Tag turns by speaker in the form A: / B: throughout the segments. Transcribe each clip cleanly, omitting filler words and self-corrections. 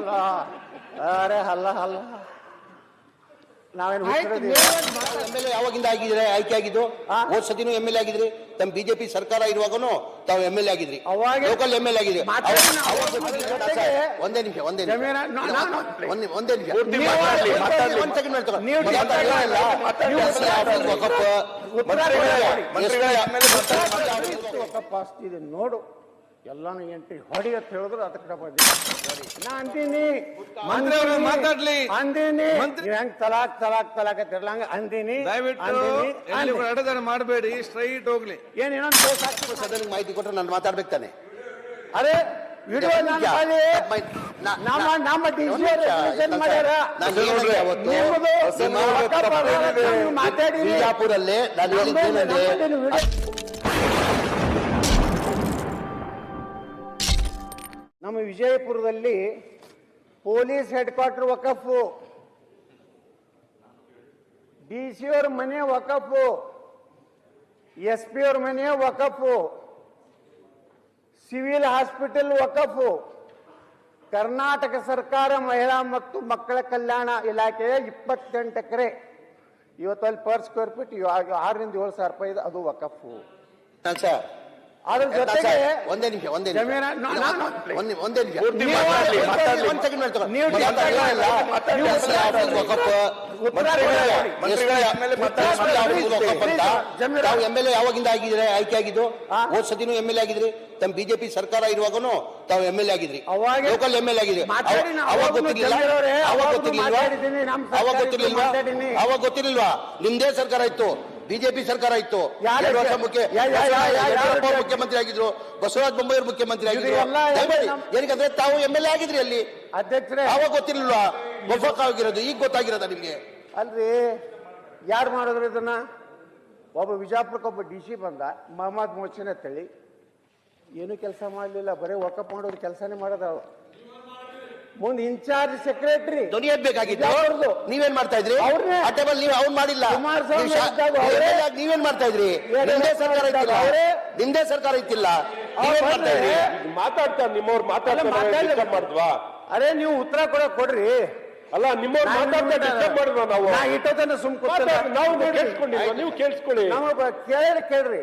A: ಅಲ್ಲ ಅರೆ ಅಲ್ಲ ಅಲ್ಲ ನಾವೇನು
B: MLA ಯಾವಾಗಿಂದ ಆಗಿದ್ರೆ ಆಯ್ಕೆ ಆಗಿದ್ದು? ಹೋದ್ ಸತಿನೂ MLA ಆಗಿದ್ರಿ. ತಮ್ಮ ಬಿಜೆಪಿ ಸರ್ಕಾರ ಇರುವಾಗನು ತಾವು MLA ಆಗಿದ್ರಿ, ಲೋಕಲ್ MLA ಆಗಿದ್ರಿ. ಒಂದೇ ನಿಮಿಷ ಒಂದೇ ನಿಮಿಷ
A: ಆಸ್ತಿ ಇದೆ ನೋಡು, ಎಲ್ಲಾನು ಎಂಟ್ರಿ ಹೊಡಿ ಅಂತ ಹೇಳಿದ್ರು ಅದಕ್ಕೆ ನಾ ಅಂತೀನಿ
C: ಮಾತಾಡ್ಲಿ
A: ಅಂದಿನಿ ಹೆಂಗ್ ತಲಾಕ್ ತಲಾಕ್ ತಲಾಕ್ ತಿರ್ಲಂಗ ಅಂದಿನಿ.
C: ದಯವಿಟ್ಟು ಅಡದಾನ ಮಾಡಬೇಡಿ, ಸ್ಟ್ರೈಟ್ ಹೋಗ್ಲಿ.
A: ಏನ್ ಇನ್ನೊಂದು ಕೇಸ್ ಆಗ್ತದೆ
B: ಸದನ ಮಾಹಿತಿ ಕೊಟ್ಟರೆ ನಾನು ಮಾತಾಡ್ಬೇಕು ತಾನೆ.
A: ಅರೆ ವಿಡಿಯೋ ನಮ್ಮ
B: ಬಿಜಾಪುರಲ್ಲೇ ನಾನು ಹೇಳಿದ್ದೇನೆಂದ್ರೆ
A: ನಮ್ಮ ವಿಜಯಪುರದಲ್ಲಿ ಪೊಲೀಸ್ ಹೆಡ್ ಕ್ವಾರ್ಟರ್ ವಕಫು, DC ಅವ್ರ ಮನೆ ವಕಫು, SP ಅವ್ರ ಮನೆ ವಕಫು, ಸಿವಿಲ್ ಹಾಸ್ಪಿಟಲ್ ವಕಫು, ಕರ್ನಾಟಕ ಸರ್ಕಾರ ಮಹಿಳಾ ಮತ್ತು ಮಕ್ಕಳ ಕಲ್ಯಾಣ ಇಲಾಖೆಯ 28 ಎಕರೆ, ಇವತ್ತು ಅಲ್ಲಿ ಪರ್ ಸ್ಕ್ವೇರ್ ಫೀಟ್ 6 ರಿಂದ 7 ಸಾವಿರ ರೂಪಾಯಿ ಇದೆ, ಅದು ವಕಫು. ಅದ್ರ ಜೊತೆಗೆ
B: ಒಂದೇ ನಿಮಿಷ ಒಂದೇ MLA ಯಾವಾಗಿಂದ ಆಗಿದ್ರೆ ಆಯ್ಕೆ ಆಗಿದ್ದು? ಹೋದ್ ಸತಿನೂ MLA ಆಗಿದ್ರಿ. ತಮ್ಮ ಬಿಜೆಪಿ ಸರ್ಕಾರ ಇರುವಾಗನು ತಾವು MLA ಆಗಿದ್ರಿ, ಲೋಕಲ್ MLA ಆಗಿದ್ರಿ. ಅವಾಗ ಗೊತ್ತಿರ್ಲಿಲ್ವಾ? ನಿಮ್ದೇ ಸರ್ಕಾರ ಇತ್ತು, ಬಿಜೆಪಿ ಸರ್ಕಾರ ಇತ್ತು. 2 ವರ್ಷ ಮುಖ್ಯಮಂತ್ರಿ ಆಗಿದ್ರು, ಬಸವರಾಜ ಬೊಮ್ಮಾಯಿ ಮುಖ್ಯಮಂತ್ರಿ ಆಗಿದ್ರು. ಏನಕ್ಕಂದ್ರೆ ತಾವು MLA ಆಗಿದ್ರಿ ಅಲ್ಲಿ,
A: ಅಧ್ಯಕ್ಷರೇ.
B: ಅವಾಗ ಗೊತ್ತಿರ್ಲಿಲ್ವಾ ಆಗಿರೋದು? ಈಗ ಗೊತ್ತಾಗಿರೋದ ನಿಮ್ಗೆ?
A: ಅಲ್ರಿ, ಯಾರು ಮಾಡಿದ್ರು ಇದನ್ನ? ಒಬ್ಬ ವಿಜಾಪುರಕ್ಕೆ ಒಬ್ಬ DC ಬಂದ, ಮೊಹಮ್ಮದ್ ಮೋಚಿನ್ ಅಂತೇಳಿ, ಏನು ಕೆಲಸ ಮಾಡಲಿಲ್ಲ, ಬರೀ ವಕಫ್ ಮಾಡೋದು ಕೆಲಸನೇ ಮಾಡೋದು. ಮುಂದೆ ಇನ್ಚಾರ್ಜ್ ಸೆಕ್ರೆಟರಿ
B: ಧ್ವನಿ ಎತ್ತಬೇಕಾಗಿತ್ತು, ನೀವೇನ್ ಮಾಡ್ತಾ ಇದ್ರಿ? ನೀವು ಅವ್ನು ಮಾಡಿಲ್ಲ, ನೀವೇನ್ ಮಾಡ್ತಾ ಇದ್ರಿ? ನಿಮ್ದೇ ಸರ್ಕಾರ ಇತ್ತಿಲ್ಲ, ನಿಮ್ದೇ ಸರ್ಕಾರ ಇತ್ತಿಲ್ಲ, ನೀವೇನ್ ಮಾಡ್ತಾ ಇದ್ರಿ?
C: ಮಾತಾಡ್ತಾರೆ ನಿಮ್ಮವ್ರು ಮಾತಾಡ್ವಾ?
A: ಅರೆ ನೀವು ಉತ್ತರ ಕೊಡ್ರಿ.
C: ಅಲ್ಲ, ನಿಮ್ಮವ್ರು ಮಾತಾಡ್ತಾ ನಾವು
A: ಇಟ್ಟೋದನ್ನ ಸುಮ್ನೆ
C: ನಾವು ಕೇಳಿಸ್ಕೊಂಡಿದ್ವಿ, ನೀವು ಕೇಳಿಸ್ಕೊಳ್ಳಿ.
A: ಕೇಳ್ರಿ,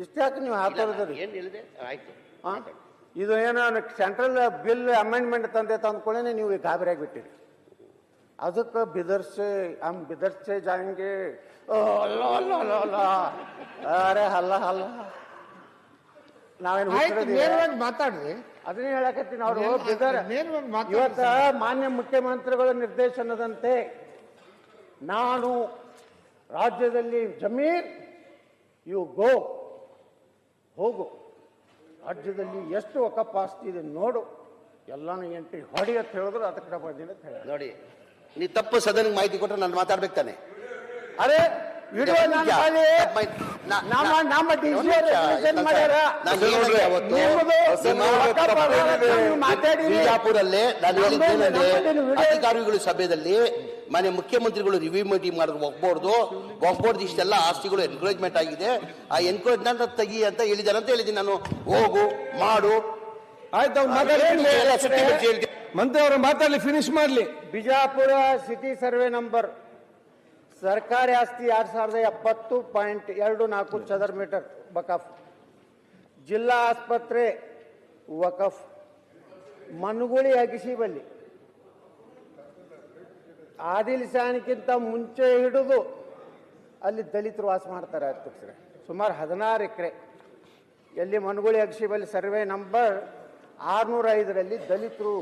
A: ಇಷ್ಟಾಕೆ ನೀವು ಹಾಕೋದ್ರಿ?
B: ಏನ್ ಹೇಳಿದೆ? ಆಯ್ತು,
A: ಇದು ಏನೋ ಸೆಂಟ್ರಲ್ ಬಿಲ್ ಅಮೆಂಡ್ಮೆಂಟ್ ತಂದ್ಕೊಳ್ಳೇನೆ ನೀವು ಗಾಬರಿ ಆಗಿಬಿಟ್ಟಿರಿ. ಅದಕ್ಕೆ ಬಿದರ್ಸೆ ಜಾಂಗೆ ಅಲ್ಲ ಅಲ್ಲ ಅಲ್ಲ ಅಲ್ಲ ಅರೆ ಅಲ್ಲ ಅಲ್ಲ ನಾವೇನು
D: ಮಾತಾಡ್ರಿ,
A: ಅದನ್ನೇ ಹೇಳಕತ್ತೀನಿ. ಅವರು ಇವತ್ತ ಮಾನ್ಯ ಮುಖ್ಯಮಂತ್ರಿಗಳ ನಿರ್ದೇಶನದಂತೆ ನಾನು ರಾಜ್ಯದಲ್ಲಿ ಜಮೀರ್ ಯು ಗೋ, ಹೋಗು, ರಾಜ್ಯದಲ್ಲಿ ಎಷ್ಟು ವಕಫ್ ಆಸ್ತಿ ಇದೆ ನೋಡು, ಎಲ್ಲಾನು ಎಂಟ್ರಿ ಹೊಡಿ ಅಂತ ಹೇಳಿದ್ರು ಅದಕ್ಕೆ ಬಂದಿನ ಅಂತ ಹೇಳಿ.
B: ನೋಡಿ, ನೀ ತಪ್ಪು ಸದನ ಮಾಹಿತಿ ಕೊಟ್ಟರೆ ನಾನು ಮಾತಾಡ್ಬೇಕು ತಾನೆ.
A: ಅರೆ ವಿಡಿಯೋ
B: ಬಿಜಾಪುರಲ್ಲೇ ನಾನು ಹೇಳಿದ್ದೇನೆಂದ್ರೆ ಅಧಿಕಾರಿಗಳು ಸಭೆಯಲ್ಲಿ ಮಾನ್ಯ ಮುಖ್ಯಮಂತ್ರಿಗಳು ರಿವ್ಯೂ ಮೀಟಿಂಗ್ ಮಾಡಿದ್ರು. ಒಗ್ಬೋರ್ಡ್ ಇಷ್ಟೆಲ್ಲ ಆಸ್ತಿಗಳು ಎನ್ಕರೇಜ್ಮೆಂಟ್ ಆಗಿದೆ, ಆ ಎನ್ಕರೇಜ್ಮೆಂಟ್ ತೆಗಿ ಅಂತ ಹೇಳಿದ್ದಾರೆ ಅಂತ ಹೇಳಿದ್ದೀನಿ ನಾನು. ಹೋಗು, ಮಾಡು,
C: ಆಯ್ತು. ಮಂತ್ರಿ ಅವರು ಮಾತಾಡ್ಲಿ, ಫಿನಿಶ್ ಮಾಡ್ಲಿ.
A: ಬಿಜಾಪುರ ಸಿಟಿ ಸರ್ವೆ ನಂಬರ್ ಸರ್ಕಾರಿ ಆಸ್ತಿ 2070.24 ಚದರ ಮೀಟರ್ ವಕಫ್, ಜಿಲ್ಲಾ ಆಸ್ಪತ್ರೆ ವಕಫ್, ಮನುಗುಳಿ ಅಗಿಸಿಬಲ್ಲಿ ಆದಿಲ್ ಶಾನ್ಗಿಂತ ಮುಂಚೆ ಹಿಡಿದು ಅಲ್ಲಿ ದಲಿತರು ವಾಸ ಮಾಡ್ತಾರೆ ಅಧ್ಯಕ್ಷರೇ. ಸುಮಾರು 16 ಎಕರೆ ಎಲ್ಲಿ ಮನುಗುಳಿ ಅಗಿಸಿಬಲ್ಲಿ ಸರ್ವೆ ನಂಬರ್ 605ರಲ್ಲಿ ದಲಿತರು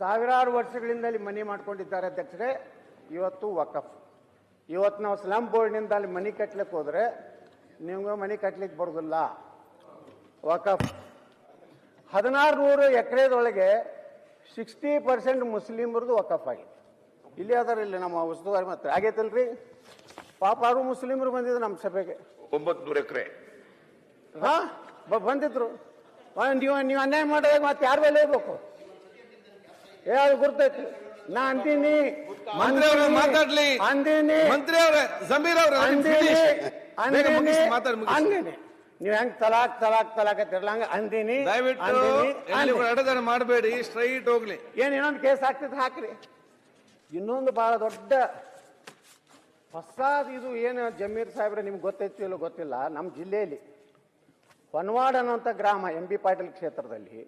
A: ಸಾವಿರಾರು ವರ್ಷಗಳಿಂದ ಅಲ್ಲಿ ಮನೆ ಮಾಡ್ಕೊಂಡಿದ್ದಾರೆ ಅಧ್ಯಕ್ಷರೇ. ಇವತ್ತು ವಕಫ್, ಇವತ್ತು ನಾವು ಸ್ಲಮ್ ಬೋರ್ಡ್ನಿಂದ ಅಲ್ಲಿ ಮನೆ ಕಟ್ಲಿಕ್ಕೆ ಹೋದರೆ ನಿಮ್ಗೆ ಮನೆ ಕಟ್ಲಿಕ್ಕೆ ಬರೋದಿಲ್ಲ. ವಕಫ್ 1600 ಎಕರೆದೊಳಗೆ 60% ಮುಸ್ಲಿಮರದು ವಕಫ್ ಆಗಿದೆ. ಇಲ್ಲಿ ಅದಾರ, ಇಲ್ಲಿ ನಮ್ಮ ಉಸ್ತುವಾರಿ ಮಾತ್ರ ಆಗೈತಲ್ರಿ. ಪಾಪ ಅವರು ಮುಸ್ಲಿಮರು ಬಂದಿದ್ರು ನಮ್ಮ ಸಭೆಗೆ,
C: 900 ಎಕರೆ
A: ಬಂದಿದ್ರು. ನೀವು ಅನ್ಯಾಯ ಮಾಡಿದಾಗ ಮತ್ತೆ ಯಾರ ಮೇಲೆ ಇರ್ಬೇಕು ಹೇಳಿ ಗುರ್ತೈತಿ. ನಾ ಅಂತೀನಿ,
C: ಮಂತ್ರಿ ಅವರು ಮಾತಾಡ್ಲಿ,
A: ಅಂದಿನಿ
C: ಮಂತ್ರಿ ಅವ್ರೆ, ಜಮೀರ್ ಅವ್ರೆ,
A: ಅಂದಿನಿ. ನೀವು ಹೆಂಗ್ ತಲಾಕ್ ಅಂತಿರಲ್ಲ ಹಂಗ ಅಂದಿನಿ
C: ದಯವಿಟ್ಟು
A: ಅಂದಿನಿ,
C: ಎಲ್ಲಿ
A: ಅಂದಿನಿ.
C: ಕೂಡ ಅಡೆದಾನ ಮಾಡಬೇಡಿ, ಸ್ಟ್ರೈಟ್ ಹೋಗ್ಲಿ.
A: ಏನ್ ಇನ್ನೊಂದು ಕೇಸ್ ಆಗ್ತದೆ ಹಾಕ್ರಿ. ಇನ್ನೊಂದು ಬಹಳ ದೊಡ್ಡ ಹೊಸದು ಇದು ಏನು ಜಮೀರ್ ಸಾಹೇಬ್ರೆ ನಿಮ್ಗೆ ಗೊತ್ತೈತಿ ಇಲ್ಲೋ ಗೊತ್ತಿಲ್ಲ. ನಮ್ಮ ಜಿಲ್ಲೆಯಲ್ಲಿ ಹೊನ್ವಾಡ ಅನ್ನೋಂಥ ಗ್ರಾಮ MB ಪಾಟೀಲ್ ಕ್ಷೇತ್ರದಲ್ಲಿ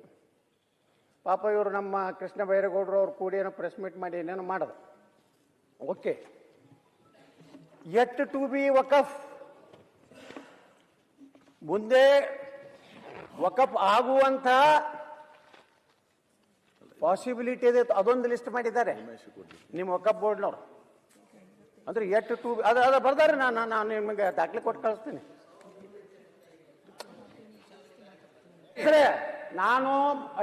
A: ಪಾಪ ಇವರು ನಮ್ಮ ಕೃಷ್ಣ ಬೈರೇಗೌಡರು ಅವ್ರು ಕೂಡಿ ಏನೋ ಪ್ರೆಸ್ ಮೀಟ್ ಮಾಡಿ ಏನೇನೋ ಮಾಡೋದು. ಓಕೆ, ಯಟ್ ಟು ಬಿ ವಕಫ್, ಮುಂದೆ ವಕಫ್ ಆಗುವಂಥ ಪಾಸಿಬಿಲಿಟಿ ಇದೆ, ಅದೊಂದು ಲಿಸ್ಟ್ ಮಾಡಿದ್ದಾರೆ ನಿಮ್ಮ ವಕಫ್ ಬೋರ್ಡ್ನವ್ರು. ಅಂದ್ರೆ ಯಟ್ ಟು ಅದ ಬರ್ದಾರೆ. ನಾನು ನಿಮಗೆ ದಾಖಲೆ ಕೊಟ್ಟು ಕಳಿಸ್ತೀನಿ. ನಾನು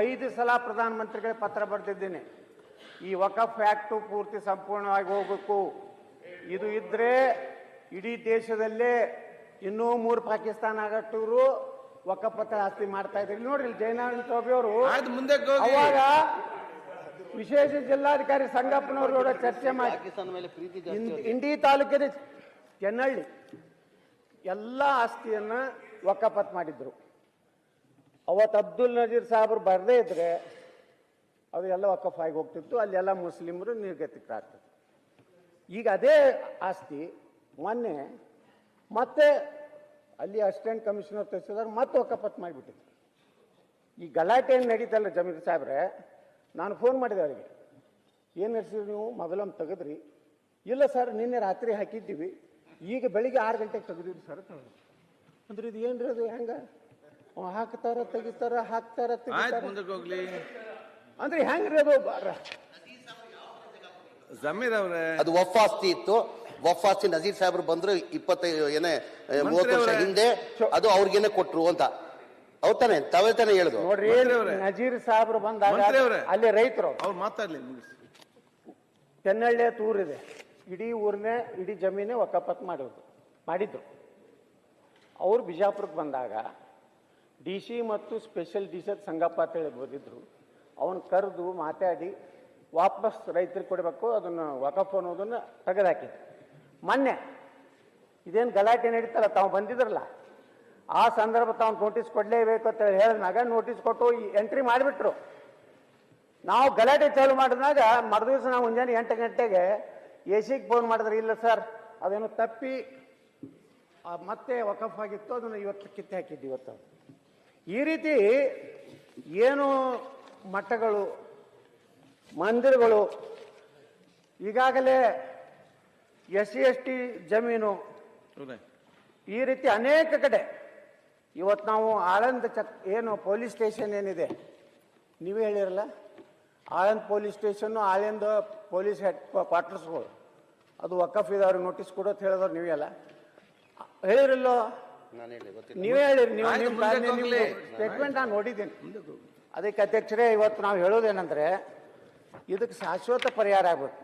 A: 5 ಸಲ ಪ್ರಧಾನಮಂತ್ರಿಗಳಿಗೆ ಪತ್ರ ಬರೆದಿದ್ದೀನಿ. ಈ ವಕಫ್ ಆಕ್ಟ್ ಪೂರ್ತಿ ಸಂಪೂರ್ಣವಾಗಿ ಹೋಗ್ಬೇಕು. ಇದು ಇದ್ರೆ ಇಡೀ ದೇಶದಲ್ಲೇ ಇನ್ನೂ 3 ಪಾಕಿಸ್ತಾನ ಆಗಟ್ಟೂರು ವಕಫ್ ಪತ್ರ ಆಸ್ತಿ ಮಾಡ್ತಾ ಇದ್ರು. ನೋಡ್ರಿ ಜೈನಾನಂದ ಚೌಬಿ ಅವರು
C: ಆಯ್ತು, ಮುಂದೆ ಹೋಗಿ.
A: ಅವಾಗ ವಿಶೇಷ ಜಿಲ್ಲಾಧಿಕಾರಿ ಸಂಗಪ್ಪನವರು ಕೂಡ ಚರ್ಚೆ ಮಾಡಿ
B: ಪಾಕಿಸ್ತಾನ ಮೇಲೆ ಪ್ರೀತಿ ಜಾಸ್ತಿ.
A: ಇಂಡಿ ತಾಲೂಕಿನ ಕೆನ್ನಳ್ಳಿ ಎಲ್ಲ ಆಸ್ತಿಯನ್ನ ವಕಫತ್ ಮಾಡಿದ್ರು. ಅವತ್ತು ಅಬ್ದುಲ್ ನಜೀರ್ ಸಾಹೇಬ್ರು ಬರದೇ ಇದ್ರೆ ಅದು ಎಲ್ಲ ವಕಫ್ ಆಗಿ ಹೋಗ್ತಿತ್ತು. ಅಲ್ಲೆಲ್ಲ ಮುಸ್ಲಿಮರು ನಿರ್ಗತಿಕರಾಗ್ತದೆ. ಈಗ ಅದೇ ಆಸ್ತಿ ಮೊನ್ನೆ ಮತ್ತೆ ಅಲ್ಲಿ ಅಸಿಸ್ಟೆಂಟ್ ಕಮಿಷನರ್ ತಹಸೀಲ್ದಾರ್ ಮತ್ತೆ ವಕಫತ್ ಮಾಡಿಬಿಟ್ಟಿದ್ರು. ಈ ಗಲಾಟೆ ಏನು ನಡೀತಲ್ಲ ಜಮೀರ್ ಸಾಹೇಬ್ರೆ, ನಾನು ಫೋನ್ ಮಾಡಿದೆ ಅವರಿಗೆ, ಏನು ನಡೆಸಿದ್ರು ನೀವು? ಮೊದಲೊಮ್ಮೆ ತೆಗೆದ್ರಿ? ಇಲ್ಲ ಸರ್, ನಿನ್ನೆ ರಾತ್ರಿ ಹಾಕಿದ್ದೀವಿ, ಈಗ ಬೆಳಿಗ್ಗೆ 6 ಗಂಟೆಗೆ ತೆಗೆದಿವಿ ಸರ್. ಅಂದ್ರೆ ಇದು ಏನ್ರಿ ಅದು ಹೆಂಗ ಹಾಕ್ತಾರ ತೆಗಿತಾರ ಹಾಕ್ತಾರ
C: ಆಯ್ತು, ಮುಂದಕ್ಕೆ ಹೋಗ್ಲಿ.
A: ಅಂದ್ರೆ ಹೆಂಗ್ರಿ ಅದು?
C: ಜಮೀರ್ ಅವ್ರೆ,
B: ಅದು ವಫ್ ಆಸ್ತಿ ಇತ್ತು. ವಫ್ ಆಸ್ತಿ ನಜೀರ್ ಸಾಹೇಬ್ರು ಬಂದ್ರು 30 ವರ್ಷ ಹಿಂದೆ, ಅದು ಅವ್ರಿಗೇನೆ ಕೊಟ್ರು ಅಂತ. ಅವ್ರು ತಾನೆ ತಾವೇ ತಾನೇ ಹೇಳುದು.
A: ನೋಡ್ರಿ, ನಜೀರ್ ಸಾಹೇಬ್ರು ಬಂದಾಗ
C: ಮಂತ್ರಿ ಅವ್ರೆ,
A: ಅಲ್ಲಿ ರೈತರು
C: ಅವ್ರು ಮಾತಾಡ್ಲಿ, ಮುಗಿಸಿ.
A: ಕೆನ್ನಳ್ಳಿ ಊರಿದೆ, ಇಡೀ ಊರನ್ನೇ ಇಡೀ ಜಮೀನೇ ವಕಫತ್ ಮಾಡಿದ್ರು. ಅವ್ರು ಬಿಜಾಪುರಕ್ಕೆ ಬಂದಾಗ DC ಮತ್ತು ಸ್ಪೆಷಲ್ DC ಸಂಗಪ್ಪ ಅಂತ ಹೇಳಿ ಬಂದಿದ್ರು. ಅವನು ಕರೆದು ಮಾತಾಡಿ ವಾಪಸ್ ರೈತರಿಗೆ ಕೊಡಬೇಕು, ಅದನ್ನು ವಕಫ್ ಅನ್ನೋದನ್ನು ತೆಗೆದುಹಾಕಿದ್ರು. ಮೊನ್ನೆ ಇದೇನು ಗಲಾಟೆ ನಡೀತಲ್ಲ, ತಾವು ಬಂದಿದ್ರಲ್ಲ, ಆ ಸಂದರ್ಭ ತಾವು ನೋಟಿಸ್ ಕೊಡಲೇಬೇಕು ಅಂತ ಹೇಳಿದಾಗ ನೋಟಿಸ್ ಕೊಟ್ಟು ಎಂಟ್ರಿ ಮಾಡಿಬಿಟ್ರು. ನಾವು ಗಲಾಟೆ ಚಾಲು ಮಾಡಿದಾಗ ಮರುದಿವಸ ನಾವು ಮುಂಜಾನೆ 8 ಗಂಟೆಗೆ AC ಫೋನ್ ಮಾಡಿದ್ರೆ, ಇಲ್ಲ ಸರ್ ಅದೇನು ತಪ್ಪಿ ಮತ್ತೆ ವಕಫ್ ಆಗಿತ್ತು, ಅದನ್ನು ಇವತ್ತು ಕಿತ್ತೆ ಹಾಕಿದ್ದು. ಇವತ್ತು ಈ ರೀತಿ ಏನು ಮಠಗಳು, ಮಂದಿರಗಳು, ಈಗಾಗಲೇ SC ST ಜಮೀನು, ಈ ರೀತಿ ಅನೇಕ ಕಡೆ ಇವತ್ತು ನಾವು ಆಳಂದ ಏನು ಪೊಲೀಸ್ ಸ್ಟೇಷನ್ ಏನಿದೆ, ನೀವೇ ಹೇಳಿರಲ್ಲ, ಆಳಂದ್ ಪೊಲೀಸ್ ಸ್ಟೇಷನ್ನು, ಆಳಂದ ಪೊಲೀಸ್ ಹೆಡ್ ಕ್ವಾರ್ಟರ್ಸ್ಗಳು, ಅದು ವಕಫ್ ಇದ್ದವ್ರಿಗೆ ನೋಟಿಸ್ ಕೊಡೋದು ಹೇಳಿದವ್ರು ನೀವೇ ಅಲ್ಲ, ಹೇಳಿರಲ್ಲೋ? ನೀವೇ ಹೇಳಿರಿ. ನೀವು ಸ್ಟೇಟ್ಮೆಂಟ್ ನಾನು ನೋಡಿದ್ದೀನಿ. ಅದಕ್ಕೆ ಅಧ್ಯಕ್ಷರೇ, ಇವತ್ತು ನಾವು ಹೇಳೋದೇನೆಂದ್ರೆ ಇದಕ್ಕೆ ಶಾಶ್ವತ ಪರಿಹಾರ ಆಗ್ಬೇಕು.